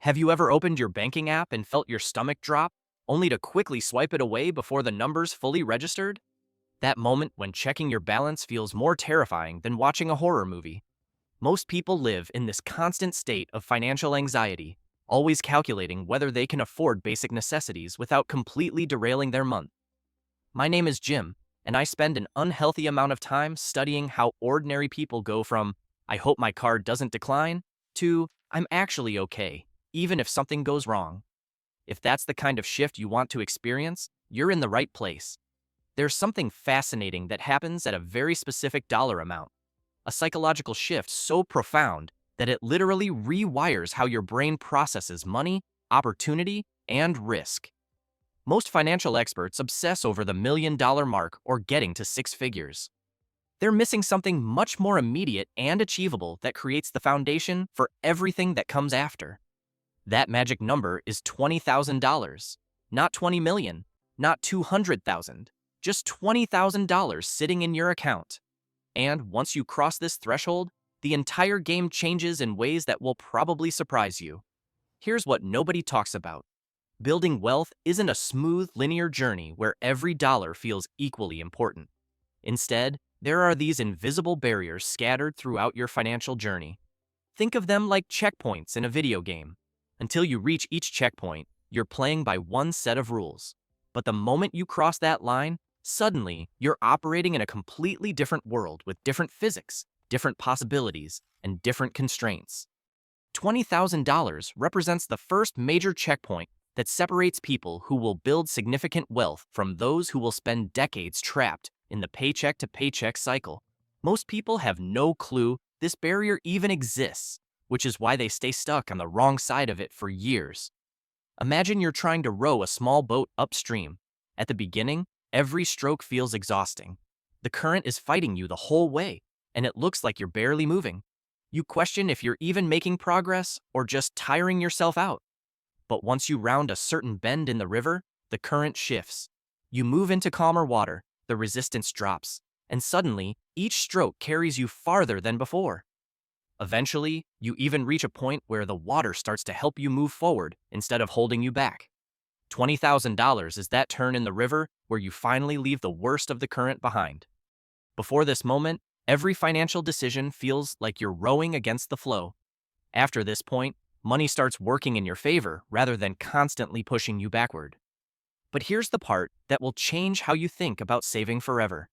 Have you ever opened your banking app and felt your stomach drop, only to quickly swipe it away before the numbers fully registered? That moment when checking your balance feels more terrifying than watching a horror movie. Most people live in this constant state of financial anxiety, always calculating whether they can afford basic necessities without completely derailing their month. My name is Jim, and I spend an unhealthy amount of time studying how ordinary people go from, "I hope my card doesn't decline," to, "I'm actually okay, even if something goes wrong." If that's the kind of shift you want to experience, you're in the right place. There's something fascinating that happens at a very specific dollar amount, a psychological shift so profound that it literally rewires how your brain processes money, opportunity, and risk. Most financial experts obsess over the $1 million mark or getting to six figures. They're missing something much more immediate and achievable that creates the foundation for everything that comes after. That magic number is $20,000. Not 20 million, not 200,000, just $20,000 sitting in your account. And once you cross this threshold, the entire game changes in ways that will probably surprise you. Here's what nobody talks about. Building wealth isn't a smooth, linear journey where every dollar feels equally important. Instead, there are these invisible barriers scattered throughout your financial journey. Think of them like checkpoints in a video game. Until you reach each checkpoint, you're playing by one set of rules. But the moment you cross that line, suddenly you're operating in a completely different world with different physics, different possibilities, and different constraints. $20,000 represents the first major checkpoint that separates people who will build significant wealth from those who will spend decades trapped in the paycheck-to-paycheck cycle. Most people have no clue this barrier even exists, which is why they stay stuck on the wrong side of it for years. Imagine you're trying to row a small boat upstream. At the beginning, every stroke feels exhausting. The current is fighting you the whole way, and it looks like you're barely moving. You question if you're even making progress or just tiring yourself out. But once you round a certain bend in the river, the current shifts. You move into calmer water, the resistance drops, and suddenly, each stroke carries you farther than before. Eventually, you even reach a point where the water starts to help you move forward instead of holding you back. $20,000 is that turn in the river where you finally leave the worst of the current behind. Before this moment, every financial decision feels like you're rowing against the flow. After this point, money starts working in your favor rather than constantly pushing you backward. But here's the part that will change how you think about saving forever.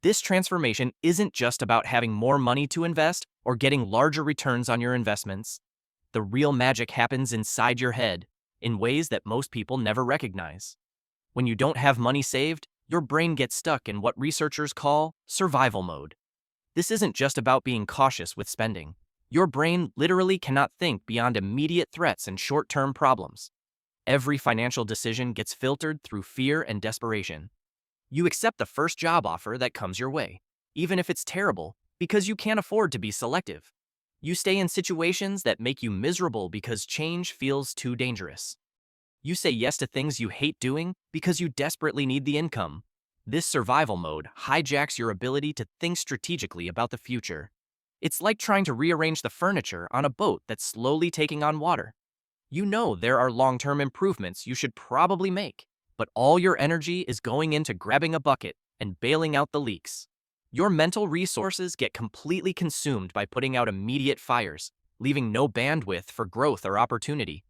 This transformation isn't just about having more money to invest or getting larger returns on your investments. The real magic happens inside your head, in ways that most people never recognize. When you don't have money saved, your brain gets stuck in what researchers call survival mode. This isn't just about being cautious with spending. Your brain literally cannot think beyond immediate threats and short-term problems. Every financial decision gets filtered through fear and desperation. You accept the first job offer that comes your way, even if it's terrible, because you can't afford to be selective. You stay in situations that make you miserable because change feels too dangerous. You say yes to things you hate doing because you desperately need the income. This survival mode hijacks your ability to think strategically about the future. It's like trying to rearrange the furniture on a boat that's slowly taking on water. You know there are long-term improvements you should probably make, but all your energy is going into grabbing a bucket and bailing out the leaks. Your mental resources get completely consumed by putting out immediate fires, leaving no bandwidth for growth or opportunity.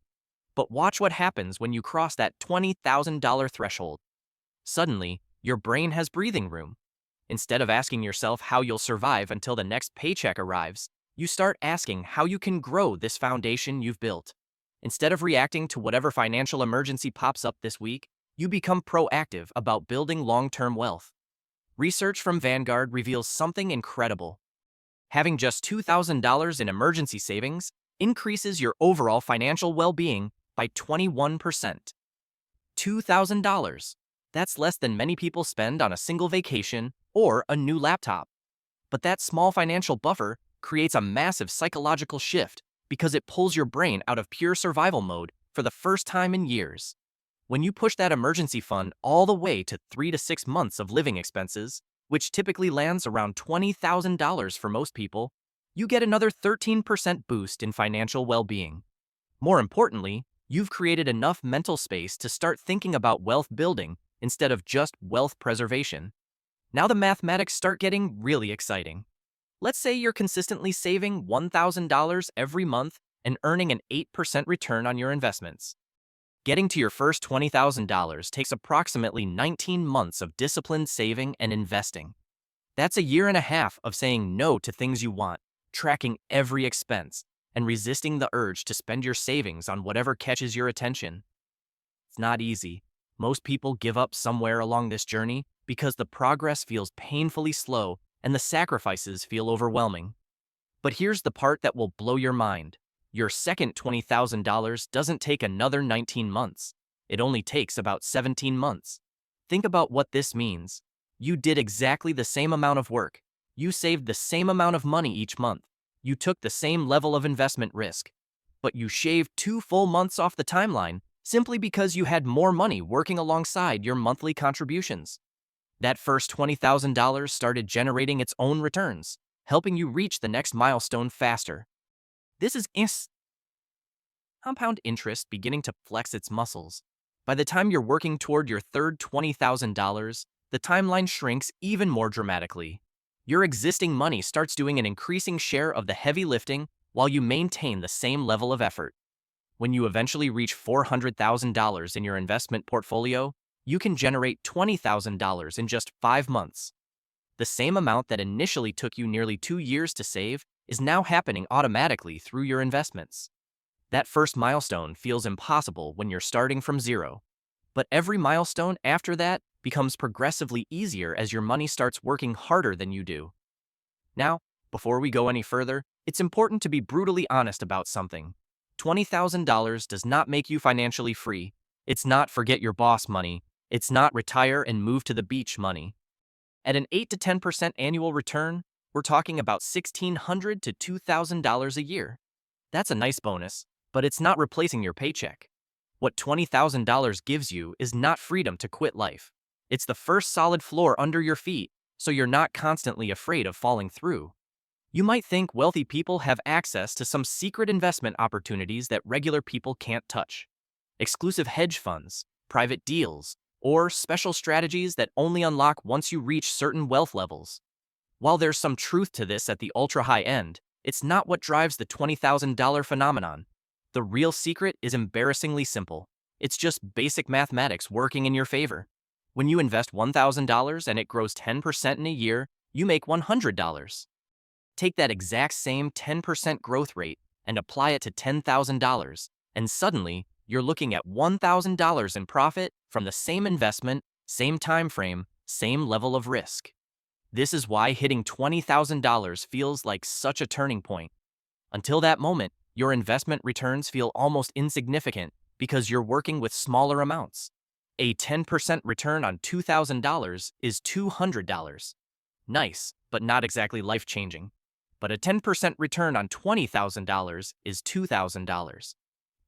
But watch what happens when you cross that $20,000 threshold. Suddenly, your brain has breathing room. Instead of asking yourself how you'll survive until the next paycheck arrives, you start asking how you can grow this foundation you've built. Instead of reacting to whatever financial emergency pops up this week, you become proactive about building long-term wealth. Research from Vanguard reveals something incredible. Having just $2,000 in emergency savings increases your overall financial well-being by 21%. $2,000. That's less than many people spend on a single vacation or a new laptop. But that small financial buffer creates a massive psychological shift because it pulls your brain out of pure survival mode for the first time in years. When you push that emergency fund all the way to 3 to 6 months of living expenses, which typically lands around $20,000 for most people, you get another 13% boost in financial well-being. More importantly, you've created enough mental space to start thinking about wealth building instead of just wealth preservation. Now the mathematics start getting really exciting. Let's say you're consistently saving $1,000 every month and earning an 8% return on your investments. Getting to your first $20,000 takes approximately 19 months of disciplined saving and investing. That's a year and a half of saying no to things you want, tracking every expense, and resisting the urge to spend your savings on whatever catches your attention. It's not easy. Most people give up somewhere along this journey because the progress feels painfully slow and the sacrifices feel overwhelming. But here's the part that will blow your mind. Your second $20,000 doesn't take another 19 months. It only takes about 17 months. Think about what this means. You did exactly the same amount of work. You saved the same amount of money each month. You took the same level of investment risk. But you shaved 2 full months off the timeline simply because you had more money working alongside your monthly contributions. That first $20,000 started generating its own returns, helping you reach the next milestone faster. This is compound interest beginning to flex its muscles. By the time you're working toward your third $20,000, the timeline shrinks even more dramatically. Your existing money starts doing an increasing share of the heavy lifting while you maintain the same level of effort. When you eventually reach $400,000 in your investment portfolio, you can generate $20,000 in just 5 months. The same amount that initially took you nearly 2 years to save is now happening automatically through your investments. That first milestone feels impossible when you're starting from zero. But every milestone after that becomes progressively easier as your money starts working harder than you do. Now, before we go any further, it's important to be brutally honest about something. $20,000 does not make you financially free. It's not forget your boss money. It's not retire and move to the beach money. At an 8 to 10% annual return, we're talking about $1,600 to $2,000 a year. That's a nice bonus, but it's not replacing your paycheck. What $20,000 gives you is not freedom to quit life. It's the first solid floor under your feet, so you're not constantly afraid of falling through. You might think wealthy people have access to some secret investment opportunities that regular people can't touch. Exclusive hedge funds, private deals, or special strategies that only unlock once you reach certain wealth levels. While there's some truth to this at the ultra-high end, it's not what drives the $20,000 phenomenon. The real secret is embarrassingly simple. It's just basic mathematics working in your favor. When you invest $1,000 and it grows 10% in a year, you make $100. Take that exact same 10% growth rate and apply it to $10,000, and suddenly, you're looking at $1,000 in profit from the same investment, same time frame, same level of risk. This is why hitting $20,000 feels like such a turning point. Until that moment, your investment returns feel almost insignificant because you're working with smaller amounts. A 10% return on $2,000 is $200. Nice, but not exactly life-changing. But a 10% return on $20,000 is $2,000.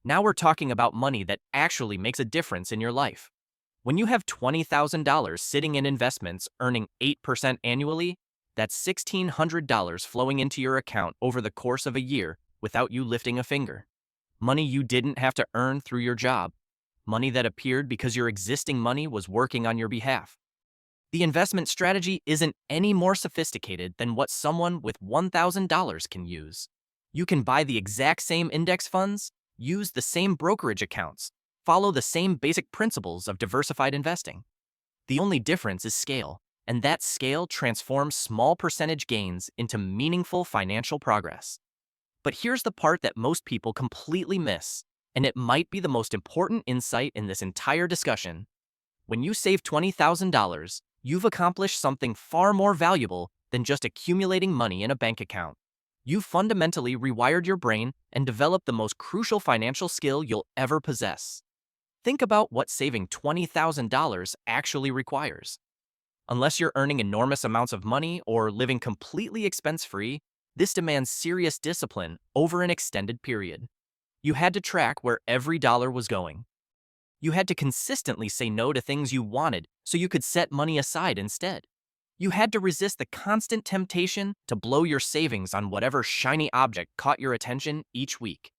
Now we're talking about money that actually makes a difference in your life. When you have $20,000 sitting in investments earning 8% annually, that's $1,600 flowing into your account over the course of a year without you lifting a finger. Money you didn't have to earn through your job. Money that appeared because your existing money was working on your behalf. The investment strategy isn't any more sophisticated than what someone with $1,000 can use. You can buy the exact same index funds, use the same brokerage accounts, follow the same basic principles of diversified investing. The only difference is scale, and that scale transforms small percentage gains into meaningful financial progress. But here's the part that most people completely miss, and it might be the most important insight in this entire discussion. When you save $20,000, you've accomplished something far more valuable than just accumulating money in a bank account. You've fundamentally rewired your brain and developed the most crucial financial skill you'll ever possess. Think about what saving $20,000 actually requires. Unless you're earning enormous amounts of money or living completely expense-free, this demands serious discipline over an extended period. You had to track where every dollar was going. You had to consistently say no to things you wanted so you could set money aside instead. You had to resist the constant temptation to blow your savings on whatever shiny object caught your attention each week.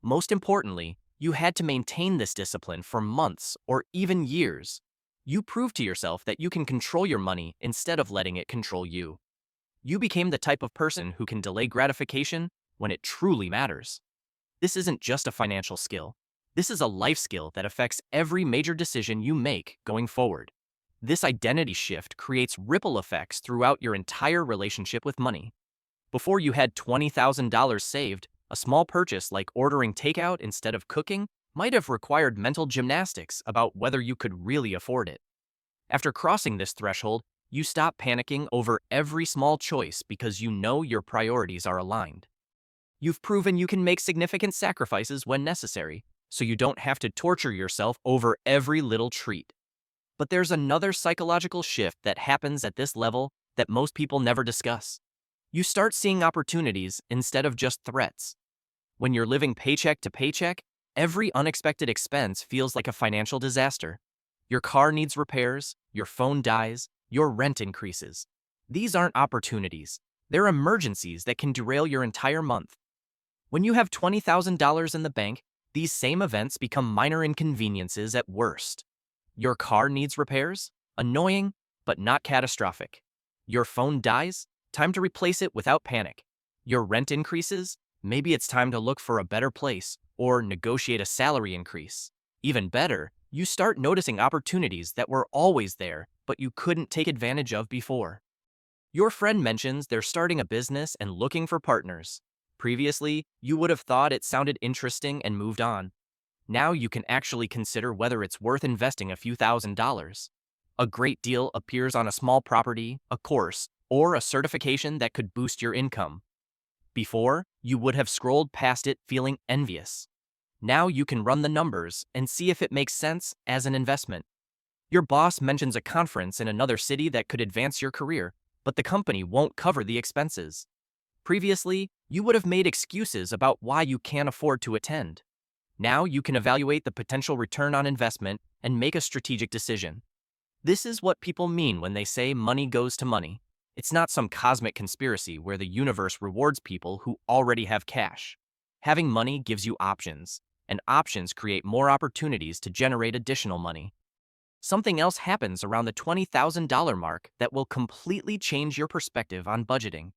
Most importantly, you had to maintain this discipline for months or even years. You proved to yourself that you can control your money instead of letting it control you. You became the type of person who can delay gratification when it truly matters. This isn't just a financial skill. This is a life skill that affects every major decision you make going forward. This identity shift creates ripple effects throughout your entire relationship with money. Before you had $20,000 saved, a small purchase like ordering takeout instead of cooking might have required mental gymnastics about whether you could really afford it. After crossing this threshold, you stop panicking over every small choice because you know your priorities are aligned. You've proven you can make significant sacrifices when necessary, so you don't have to torture yourself over every little treat. But there's another psychological shift that happens at this level that most people never discuss. You start seeing opportunities instead of just threats. When you're living paycheck to paycheck, every unexpected expense feels like a financial disaster. Your car needs repairs, your phone dies, your rent increases. These aren't opportunities. They're emergencies that can derail your entire month. When you have $20,000 in the bank, these same events become minor inconveniences at worst. Your car needs repairs? Annoying, but not catastrophic. Your phone dies? Time to replace it without panic. Your rent increases? Maybe it's time to look for a better place or negotiate a salary increase. Even better, you start noticing opportunities that were always there, but you couldn't take advantage of before. Your friend mentions they're starting a business and looking for partners. Previously, you would have thought it sounded interesting and moved on. Now you can actually consider whether it's worth investing a few $1,000s. A great deal appears on a small property, a course, or a certification that could boost your income. Before, you would have scrolled past it feeling envious. Now you can run the numbers and see if it makes sense as an investment. Your boss mentions a conference in another city that could advance your career, but the company won't cover the expenses. Previously, you would have made excuses about why you can't afford to attend. Now you can evaluate the potential return on investment and make a strategic decision. This is what people mean when they say money goes to money. It's not some cosmic conspiracy where the universe rewards people who already have cash. Having money gives you options, and options create more opportunities to generate additional money. Something else happens around the $20,000 mark that will completely change your perspective on budgeting.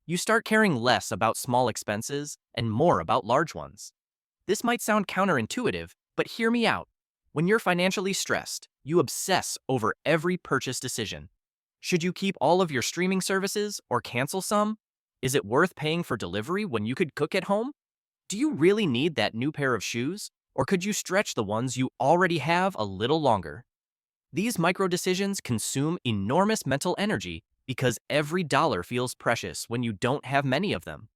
You start caring less about small expenses and more about large ones. This might sound counterintuitive, but hear me out. When you're financially stressed, you obsess over every purchase decision. Should you keep all of your streaming services or cancel some? Is it worth paying for delivery when you could cook at home? Do you really need that new pair of shoes, or could you stretch the ones you already have a little longer? These micro decisions consume enormous mental energy because every dollar feels precious when you don't have many of them.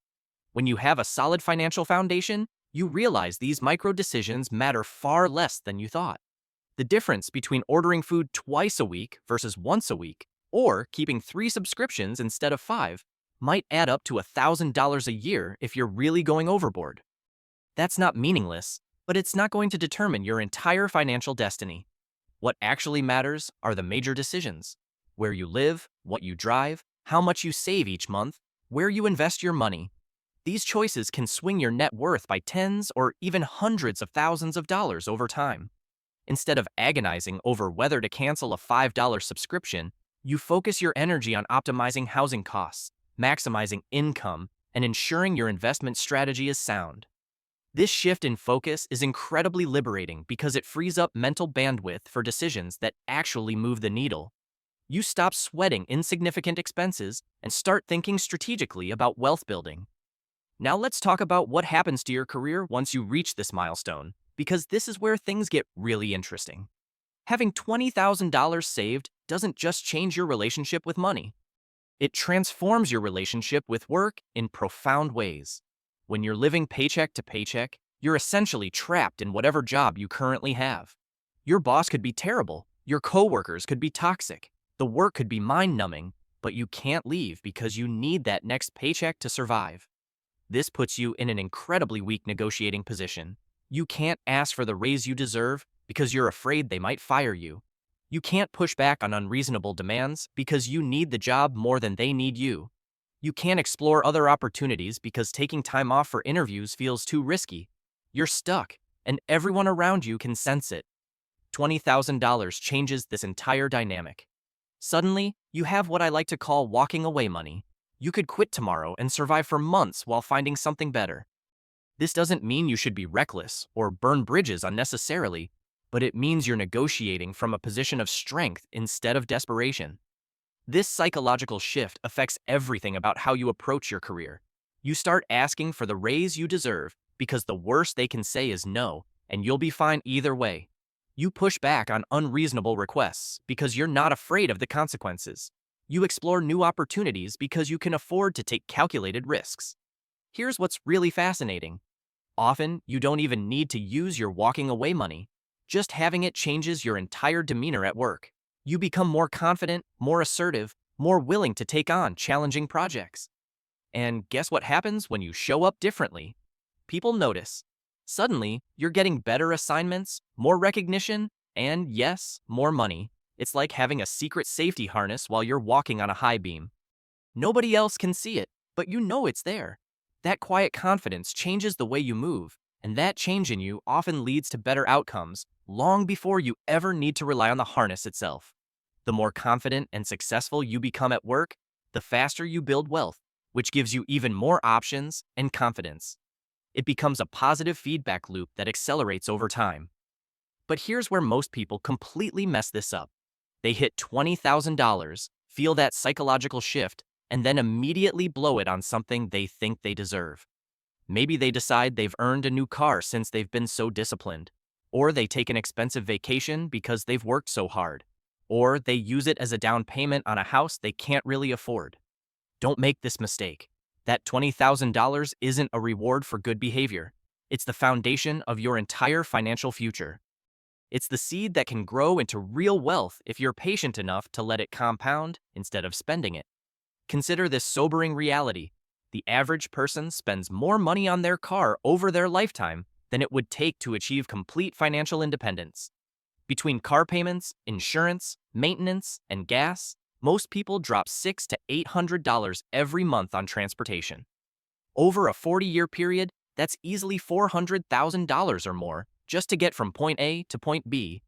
When you have a solid financial foundation, you realize these micro decisions matter far less than you thought. The difference between ordering food twice a week versus once a week, or keeping 3 subscriptions instead of 5, might add up to $1,000 a year if you're really going overboard. That's not meaningless, but it's not going to determine your entire financial destiny. What actually matters are the major decisions: where you live, what you drive, how much you save each month, where you invest your money. These choices can swing your net worth by tens or even hundreds of thousands of dollars over time. Instead of agonizing over whether to cancel a $5 subscription, you focus your energy on optimizing housing costs, maximizing income, and ensuring your investment strategy is sound. This shift in focus is incredibly liberating because it frees up mental bandwidth for decisions that actually move the needle. You stop sweating insignificant expenses and start thinking strategically about wealth building. Now let's talk about what happens to your career once you reach this milestone, because this is where things get really interesting. Having $20,000 saved doesn't just change your relationship with money. It transforms your relationship with work in profound ways. When you're living paycheck to paycheck, you're essentially trapped in whatever job you currently have. Your boss could be terrible, your coworkers could be toxic, the work could be mind-numbing, but you can't leave because you need that next paycheck to survive. This puts you in an incredibly weak negotiating position. You can't ask for the raise you deserve because you're afraid they might fire you. You can't push back on unreasonable demands because you need the job more than they need you. You can't explore other opportunities because taking time off for interviews feels too risky. You're stuck, and everyone around you can sense it. $20,000 changes this entire dynamic. Suddenly, you have what I like to call walking away money. You could quit tomorrow and survive for months while finding something better. This doesn't mean you should be reckless or burn bridges unnecessarily, but it means you're negotiating from a position of strength instead of desperation. This psychological shift affects everything about how you approach your career. You start asking for the raise you deserve because the worst they can say is no, and you'll be fine either way. You push back on unreasonable requests because you're not afraid of the consequences. You explore new opportunities because you can afford to take calculated risks. Here's what's really fascinating. Often, you don't even need to use your walking away money. Just having it changes your entire demeanor at work. You become more confident, more assertive, more willing to take on challenging projects. And guess what happens when you show up differently? People notice. Suddenly, you're getting better assignments, more recognition, and yes, more money. It's like having a secret safety harness while you're walking on a high beam. Nobody else can see it, but you know it's there. That quiet confidence changes the way you move, and that change in you often leads to better outcomes long before you ever need to rely on the harness itself. The more confident and successful you become at work, the faster you build wealth, which gives you even more options and confidence. It becomes a positive feedback loop that accelerates over time. But here's where most people completely mess this up. They hit $20,000, feel that psychological shift, and then immediately blow it on something they think they deserve. Maybe they decide they've earned a new car since they've been so disciplined, or they take an expensive vacation because they've worked so hard, or they use it as a down payment on a house they can't really afford. Don't make this mistake. That $20,000 isn't a reward for good behavior. It's the foundation of your entire financial future. It's the seed that can grow into real wealth if you're patient enough to let it compound instead of spending it. Consider this sobering reality. The average person spends more money on their car over their lifetime than it would take to achieve complete financial independence. Between car payments, insurance, maintenance, and gas, most people drop $600 to $800 every month on transportation. Over a 40-year period, that's easily $400,000 or more just to get from point A to point B.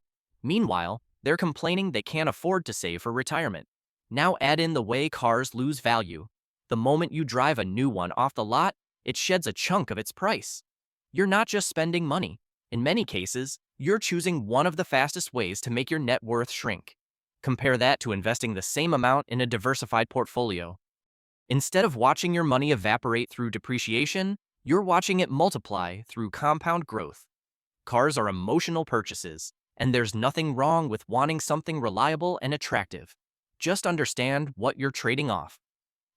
Meanwhile, they're complaining they can't afford to save for retirement. Now add in the way cars lose value. The moment you drive a new one off the lot, it sheds a chunk of its price. You're not just spending money. In many cases, you're choosing one of the fastest ways to make your net worth shrink. Compare that to investing the same amount in a diversified portfolio. Instead of watching your money evaporate through depreciation, you're watching it multiply through compound growth. Cars are emotional purchases, and there's nothing wrong with wanting something reliable and attractive. Just understand what you're trading off.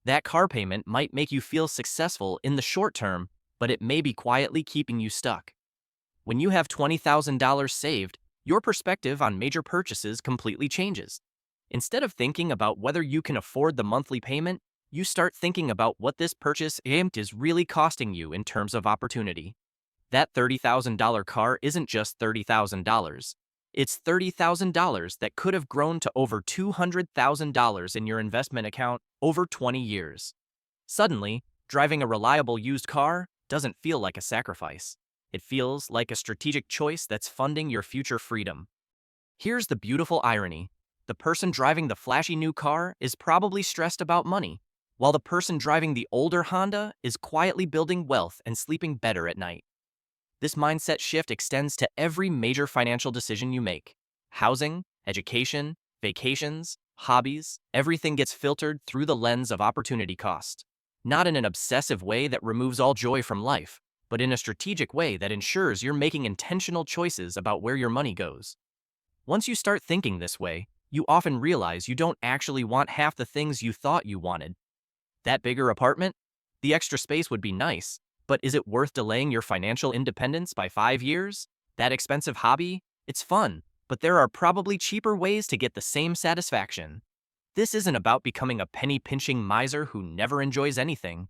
That car payment might make you feel successful in the short term, but it may be quietly keeping you stuck. When you have $20,000 saved, your perspective on major purchases completely changes. Instead of thinking about whether you can afford the monthly payment, you start thinking about what this purchase is really costing you in terms of opportunity. That $30,000 car isn't just $30,000. It's $30,000 that could have grown to over $200,000 in your investment account over 20 years. Suddenly, driving a reliable used car doesn't feel like a sacrifice. It feels like a strategic choice that's funding your future freedom. Here's the beautiful irony. The person driving the flashy new car is probably stressed about money, while the person driving the older Honda is quietly building wealth and sleeping better at night. This mindset shift extends to every major financial decision you make. Housing, education, vacations, hobbies, everything gets filtered through the lens of opportunity cost. Not in an obsessive way that removes all joy from life, but in a strategic way that ensures you're making intentional choices about where your money goes. Once you start thinking this way, you often realize you don't actually want half the things you thought you wanted. That bigger apartment? The extra space would be nice, but is it worth delaying your financial independence by 5 years? That expensive hobby? It's fun, but there are probably cheaper ways to get the same satisfaction. This isn't about becoming a penny-pinching miser who never enjoys anything.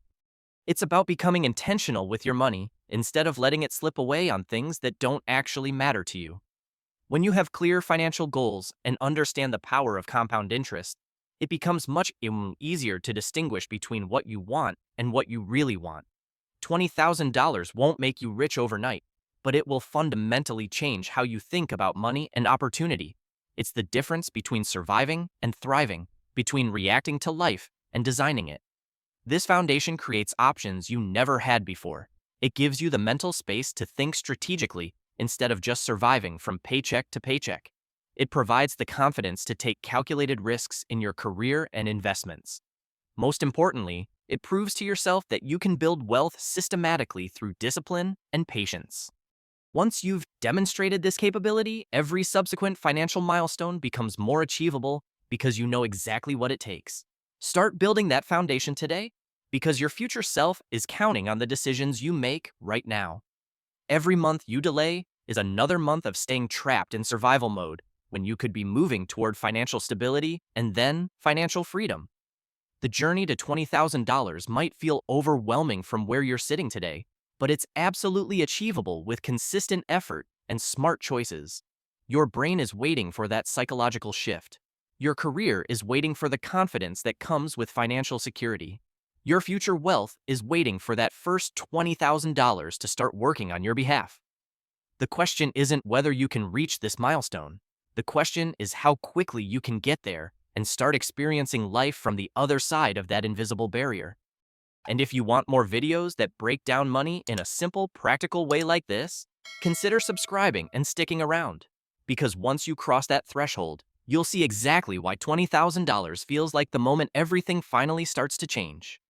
It's about becoming intentional with your money instead of letting it slip away on things that don't actually matter to you. When you have clear financial goals and understand the power of compound interest, it becomes much easier to distinguish between what you want and what you really want. $20,000 won't make you rich overnight, but it will fundamentally change how you think about money and opportunity. It's the difference between surviving and thriving, between reacting to life and designing it. This foundation creates options you never had before. It gives you the mental space to think strategically instead of just surviving from paycheck to paycheck. It provides the confidence to take calculated risks in your career and investments. Most importantly, it proves to yourself that you can build wealth systematically through discipline and patience. Once you've demonstrated this capability, every subsequent financial milestone becomes more achievable because you know exactly what it takes. Start building that foundation today because your future self is counting on the decisions you make right now. Every month you delay is another month of staying trapped in survival mode when you could be moving toward financial stability and then financial freedom. The journey to $20,000 might feel overwhelming from where you're sitting today, but it's absolutely achievable with consistent effort and smart choices. Your brain is waiting for that psychological shift. Your career is waiting for the confidence that comes with financial security. Your future wealth is waiting for that first $20,000 to start working on your behalf. The question isn't whether you can reach this milestone. The question is how quickly you can get there and start experiencing life from the other side of that invisible barrier. And if you want more videos that break down money in a simple, practical way like this, consider subscribing and sticking around. Because once you cross that threshold, you'll see exactly why $20,000 feels like the moment everything finally starts to change.